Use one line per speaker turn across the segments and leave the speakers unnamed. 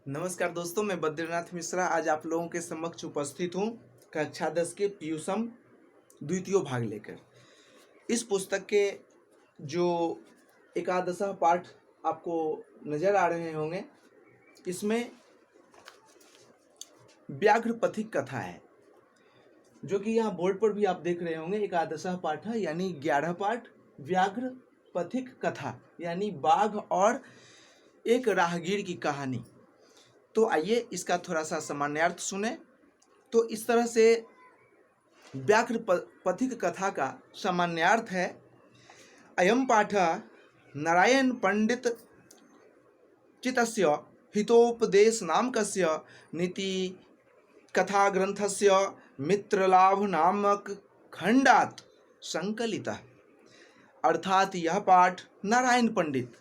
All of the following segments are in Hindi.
नमस्कार दोस्तों, मैं बद्रीनाथ मिश्रा आज आप लोगों के समक्ष उपस्थित हूँ कक्षा 10 के पीयूषम द्वितीय भाग लेकर। इस पुस्तक के जो एकादशः पाठ आपको नजर आ रहे होंगे, इसमें व्याघ्र पथिक कथा है, जो कि यहाँ बोर्ड पर भी आप देख रहे होंगे। एकादशः पाठ है यानी 11 पाठ, व्याघ्र पथिक कथा यानी बाघ और एक राहगीर की कहानी। तो आइए इसका थोड़ा सा सामान्यार्थ सुने। तो इस तरह से व्याघ्र पथिक कथा का सामान्यार्थ है, अयम पाठ नारायण पंडित चितस्य हितोपदेश नामकस्य नीति कथा ग्रंथस्य मित्रलाभ नामक खंडात संकलितः। अर्थात यह पाठ नारायण पंडित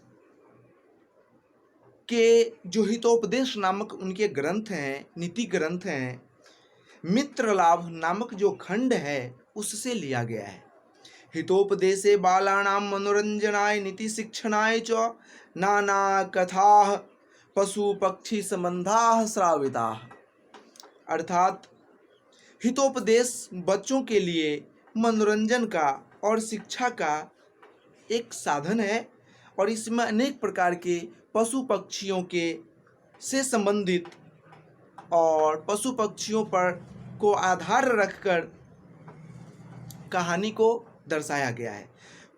के जो हितोपदेश नामक उनके ग्रंथ हैं, नीति ग्रंथ हैं, मित्र लाभ नामक जो खंड है उससे लिया गया है। हितोपदेशे बालानां मनोरंजनाय नीति शिक्षणाय च नाना कथाः पशु पक्षी संबंधाः श्राविताः। अर्थात हितोपदेश बच्चों के लिए मनोरंजन का और शिक्षा का एक साधन है, और इसमें अनेक प्रकार के पशु पक्षियों के से संबंधित और पशु पक्षियों पर को आधार रखकर कहानी को दर्शाया गया है।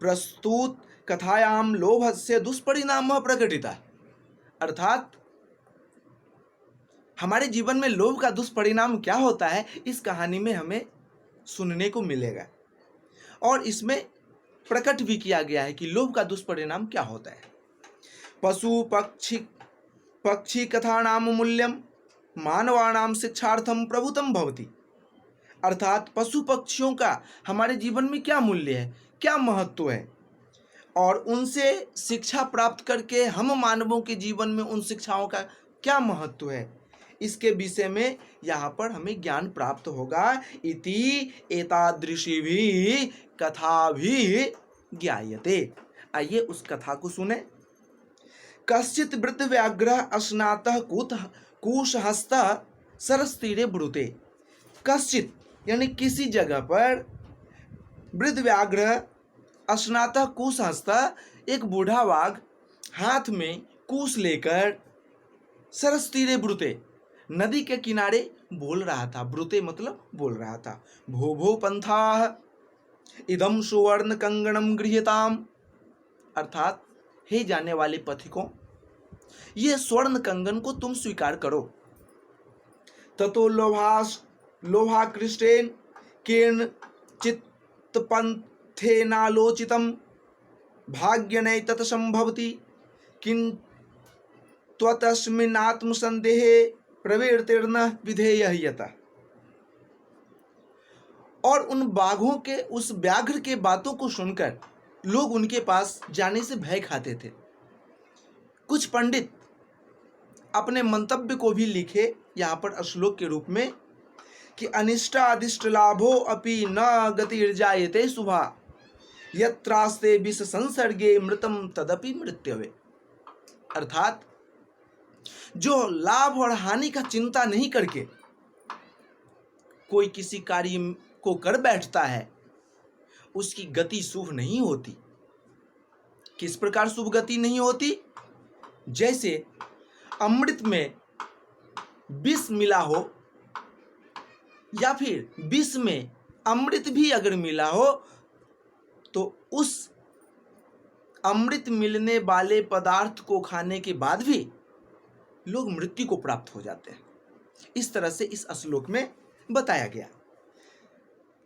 प्रस्तुत कथायाम लोभस्य दुष्परिणाम प्रकटिता। अर्थात हमारे जीवन में लोभ का दुष्परिणाम क्या होता है, इस कहानी में हमें सुनने को मिलेगा, और इसमें प्रकट भी किया गया है कि लोभ का दुष्परिणाम क्या होता है। पशु पक्षी कथानाम मूल्यम मानवानाम शिक्षार्थम प्रभुतम भवति। अर्थात पशु पक्षियों का हमारे जीवन में क्या मूल्य है, क्या महत्व है, और उनसे शिक्षा प्राप्त करके हम मानवों के जीवन में उन शिक्षाओं का क्या महत्व है, इसके विषय में यहाँ पर हमें ज्ञान प्राप्त होगा। इति एतादृशी भी कथा भी ज्ञायते। आइए उस कथा को सुने। कश्चित वृद्ध व्याघ्र स्नातः कुशहस्तः सरस्तीरे ब्रूते। कश्चित यानी किसी जगह पर वृद्ध व्याघ्र स्नातः कुशहस्तः, एक बूढ़ा बाघ हाथ में कुश लेकर सरस्तीरे ब्रूते, नदी के किनारे बोल रहा था। ब्रूते मतलब बोल रहा था। भो भो पंथाः इदम सुवर्ण कंगणम गृह्यताम। अर्थात हे जाने वाले पथिकों, ये स्वर्ण कंगन को तुम स्वीकार करो। ततो लोभाकृष्टेन केन चित्तपंथेनालोचितम भाग्यनै तत्संभवति किं त्वतस्मिन्नात्मसंदेहे प्रवृत्तिर्न विधेयः। और उन बाघों के, उस व्याघ्र के बातों को सुनकर लोग उनके पास जाने से भय खाते थे। कुछ पंडित अपने मंतव्य को भी लिखे यहाँ पर श्लोक के रूप में कि अनिष्टादिष्ट लाभो अपि न गतिर्जायते शुभा यत्रास्ते विष संसर्गे मृतम तदपि मृत्यवे। अर्थात जो लाभ और हानि का चिंता नहीं करके कोई किसी कार्य को कर बैठता है, उसकी गति शुभ नहीं होती। किस प्रकार शुभ गति नहीं होती? जैसे अमृत में विष मिला हो, या फिर विष में अमृत भी अगर मिला हो, तो उस अमृत मिलने वाले पदार्थ को खाने के बाद भी लोग मृत्यु को प्राप्त हो जाते हैं। इस तरह से इस श्लोक में बताया गया।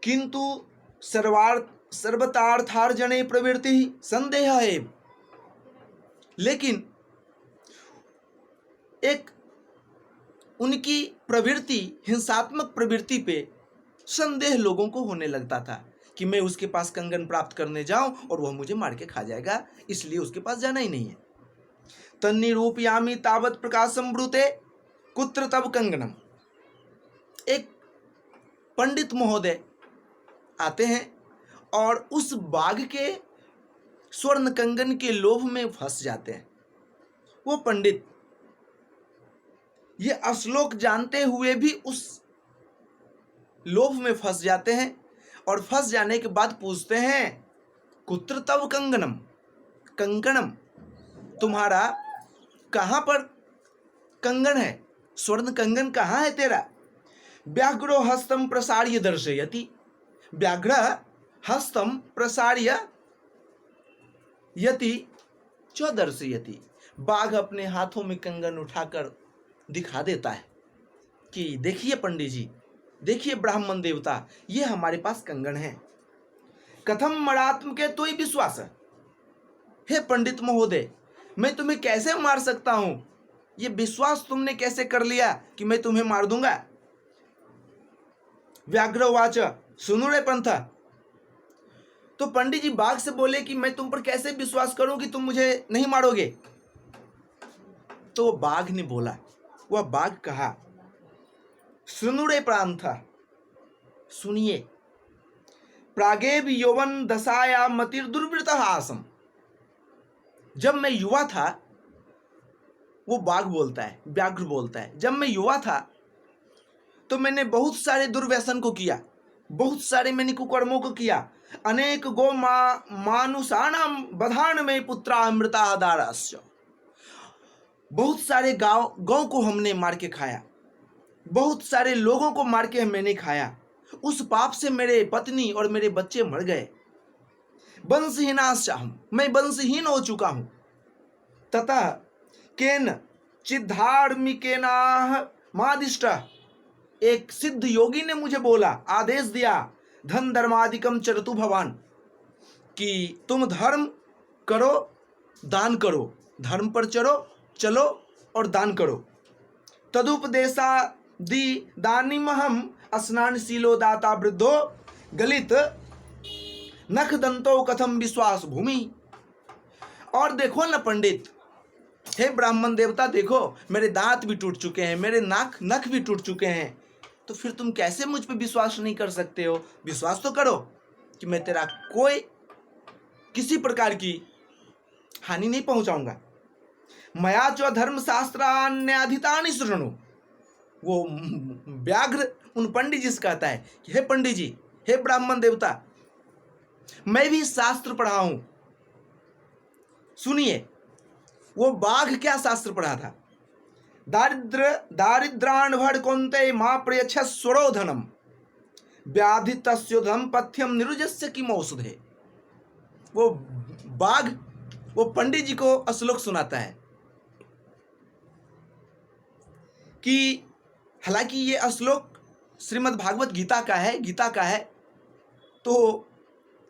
किंतु सर्वतार्थार्जने प्रवृत्ति संदेह है। लेकिन एक उनकी प्रवृत्ति, हिंसात्मक प्रवृत्ति पे संदेह लोगों को होने लगता था कि मैं उसके पास कंगन प्राप्त करने जाऊं और वह मुझे मार के खा जाएगा, इसलिए उसके पास जाना ही नहीं है। तन्निरूपयामि तावत् प्रकाशम ब्रूते कुत्र तब कंगनम। एक पंडित महोदय आते हैं और उस बाघ के स्वर्ण कंगन के लोभ में फंस जाते हैं। वो पंडित ये श्लोक जानते हुए भी उस लोभ में फंस जाते हैं और फंस जाने के बाद पूछते हैं कुत्र तव कंगनम, कंकणम, तुम्हारा कहाँ पर कंगन है, स्वर्ण कंगन कहाँ है तेरा। व्याघ्रो हस्तम प्रसार्य दर्शयति, व्याघ्र हस्तम प्रसार्य यति च दर्शयति, बाघ अपने हाथों में कंगन उठाकर दिखा देता है कि देखिए पंडित जी, देखिए ब्राह्मण देवता, ये हमारे पास कंगन है। कथम मरात्म के तो ही विश्वास, हे पंडित महोदय, मैं तुम्हें कैसे मार सकता हूं, ये विश्वास तुमने कैसे कर लिया कि मैं तुम्हें मार दूंगा। व्याघ्रवाच सुनो रे पंथ, तो पंडित जी बाघ से बोले कि मैं तुम पर कैसे विश्वास करूं कि तुम मुझे नहीं मारोगे। तो बाघ ने बोला, वह बाघ कहा, सुनो रे पंथ, सुनिए, प्रागेव यौवन दशाया मतिर दुर्वृतः आसम, जब मैं युवा था, वो बाघ बोलता है, व्याघ्र बोलता है, जब मैं युवा था तो मैंने बहुत सारे दुर्व्यसन को किया, बहुत सारे मैंने कुकर्मों को किया। अनेक गो मानुषाणाम बधान में पुत्रा मृता दारस्य, बहुत सारे गौ को हमने मार के खाया, बहुत सारे लोगों को मार के मैंने खाया। उस पाप से मेरे पत्नी और मेरे बच्चे मर गए। वंशहीनाश्चाहम, मैं वंशहीन हो चुका हूं। ततः केन चिद्धार्मिकेनाह मादिष्ट, एक सिद्ध योगी ने मुझे बोला, आदेश दिया, धन धर्मादिकम चरतु भवान, कि तुम धर्म करो, दान करो, धर्म पर चलो और दान करो। तदुपदेशा दी दानिमहम स्नानशीलो दाता वृद्धो गलित नख दंतो कथम विश्वास भूमि। और देखो न पंडित, हे ब्राह्मण देवता, देखो मेरे दांत भी टूट चुके हैं, मेरे नख भी टूट चुके हैं, तो फिर तुम कैसे मुझ पे विश्वास नहीं कर सकते हो। विश्वास तो करो कि मैं तेरा कोई किसी प्रकार की हानि नहीं पहुंचाऊंगा। मया च धर्म शास्त्रान्याधितानि शृणु, वो व्याघ्र उन पंडित जी से कहता है कि हे पंडित जी, हे ब्राह्मण देवता, मैं भी शास्त्र पढ़ा हूं, सुनिए। वो बाघ क्या शास्त्र पढ़ा था, दारिद्रान भड़कोन्ते मां प्रयच्छस्वरो धनम व्याधि तस्योधम पथ्यम निरुजस्य की मौसुधे। वो बाघ वो पंडित जी को श्लोक सुनाता है कि हालांकि ये श्लोक श्रीमद् भागवत गीता का है, तो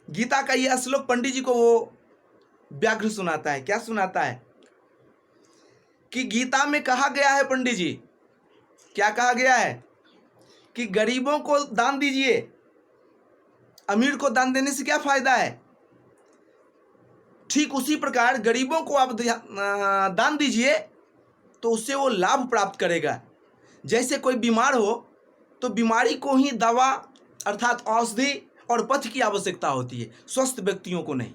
गीता का ये श्लोक पंडित जी को वो व्याघ्र सुनाता है। क्या सुनाता है कि गीता में कहा गया है, पंडित जी क्या कहा गया है कि गरीबों को दान दीजिए, अमीर को दान देने से क्या फायदा है। ठीक उसी प्रकार गरीबों को आप दान दीजिए तो उससे वो लाभ प्राप्त करेगा। जैसे कोई बीमार हो तो बीमारी को ही दवा अर्थात औषधि और पथ्य की आवश्यकता होती है, स्वस्थ व्यक्तियों को नहीं।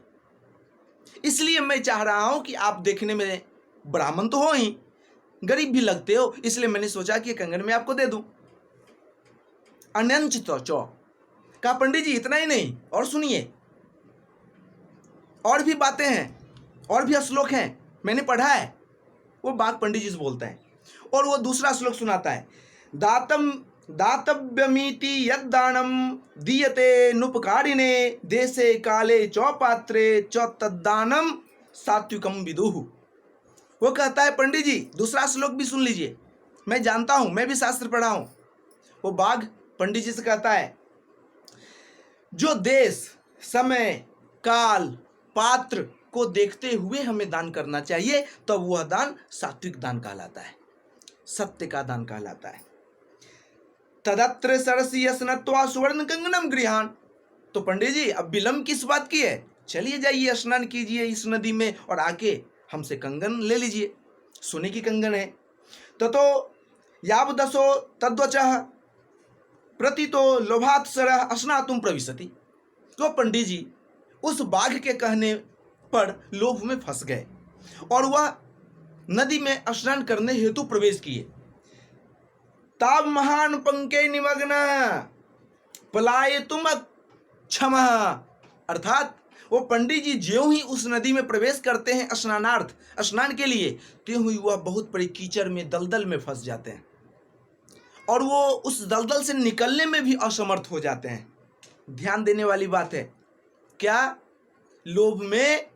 इसलिए मैं चाह रहा हूं कि आप देखने में ब्राह्मण तो हो ही, गरीब भी लगते हो, इसलिए मैंने सोचा कि कंगन में आपको दे दूं। अन्यंच तो चौ कहा, पंडित जी इतना ही नहीं, और सुनिए, और भी बातें हैं, और भी श्लोक हैं, मैंने पढ़ा है। वो बाघ पंडित जी से बोलता है और वो दूसरा श्लोक सुनाता है, दातव्यमीति यद्दानम दीयते नुपकारिणे देशे काले चौपात्रे च तद्दानम सात्विकम विदुः। वो कहता है, पंडित जी दूसरा श्लोक भी सुन लीजिए, मैं जानता हूं, मैं भी शास्त्र पढ़ा हूं। वो बाघ पंडित जी से कहता है, जो देश समय काल पात्र को देखते हुए हमें दान करना चाहिए, तब वह दान सात्विक दान कहलाता है, सत्य का दान कहलाता है। तदत्र सरसी स्नत्वा सुवर्ण कंगनम गृहान। तो पंडित जी अब विलंब किस बात की है, चलिए जाइए स्नान कीजिए इस नदी में और आके हमसे कंगन ले लीजिए, सोने की कंगन है। ततो यावदसो तद्वचः प्रतितो लोभात् सरः स्नातुं प्रविशति। तो पंडित जी उस बाघ के कहने पर लोभ में फंस गए और वह नदी में स्नान करने हेतु प्रवेश किए। ताब महान पंके निमग्न पलाये तुम क्षमा। अर्थात वो पंडित जी ज्यों ही उस नदी में प्रवेश करते हैं स्नानार्थ, स्नान के लिए, त्यों ही वह बहुत बड़ी कीचड़ में, दलदल में फंस जाते हैं और वो उस दलदल से निकलने में भी असमर्थ हो जाते हैं। ध्यान देने वाली बात है क्या? लोभ में,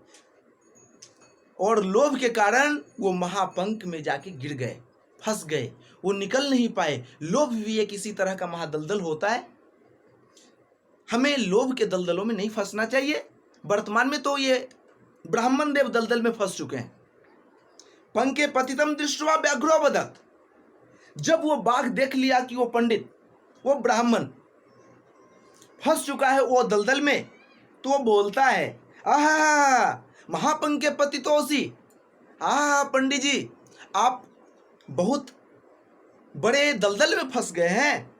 और लोभ के कारण वो महापंक में जाके गिर गए, फंस गए, वो निकल नहीं पाए। लोभ भी एक इसी तरह का महादलदल होता है। हमें लोभ के दलदलों में नहीं फंसना चाहिए। वर्तमान में तो ये ब्राह्मण देव दलदल में फंस चुके हैं। पंके पतितम दृष्ट्वा व्याघ्रो वदत्, जब वो बाघ देख लिया कि वो पंडित, वो ब्राह्मण फंस चुका है वो दलदल में, तो वो बोलता है, आहा महापंके पतितोसी, आहा पंडित जी आप बहुत बड़े दलदल में फंस गए हैं।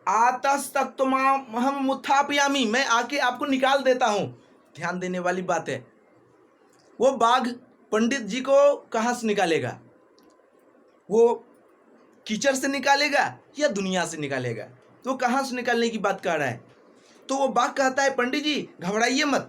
आतस्तक तो हम मुत्थापयामी, मैं आके आपको निकाल देता हूं। ध्यान देने वाली बात है, वो बाघ पंडित जी को कहां से निकालेगा? वो कीचड़ से निकालेगा या दुनिया से निकालेगा? तो कहां से निकालने की बात कर रहा है? तो वो बाघ कहता है, पंडित जी घबराइए मत,